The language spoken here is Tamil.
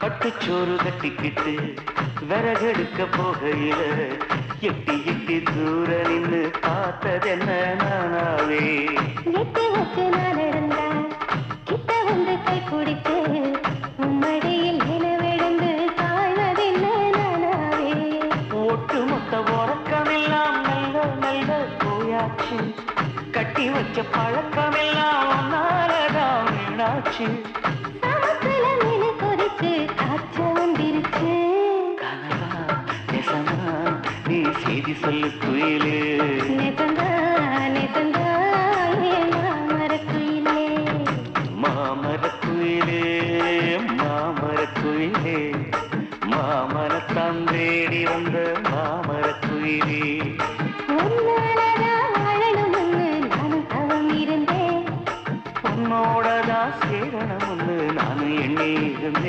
பட்டுச்சோறு கட்டிக்கிட்டு விறகெடுக்க போகையில எட்டி எட்டி தூர நின்று பார்த்ததென்ன நானாவே எட்டி வச்சு நான் இருந்தா கிட்ட வந்து கை பிடித்து உம்மடியில் நிலவிழுந்து தாழ்வதென்ன நானாவே ஒட்டுமொத்த உறக்கமெல்லாம் நல்ல நல்ல போயாச்சு கட்டி வச்ச பழக்கமெல்லாம் ஒன்னாலதான் வீணாச்சு சமத்துல மீன் கொதிச்சு காய்ச்ச வந்திருச்சு கனவா நெசமா நீ செய்தி சொல்லு குயிலே நெசந்தா நெசந்தா ஏன் மாமரக்குயிலே மாமரக்குயிலே மாமரக்குயிலே மாமரத்தான் தேடி வந்த மாமரக்குயிலே உன்னாலதான் வாழணும்னு நானும் தவம் இருந்தேன் உன்னோடதான் சேரணும்னு நானும் எண்ணி இருந்தேன்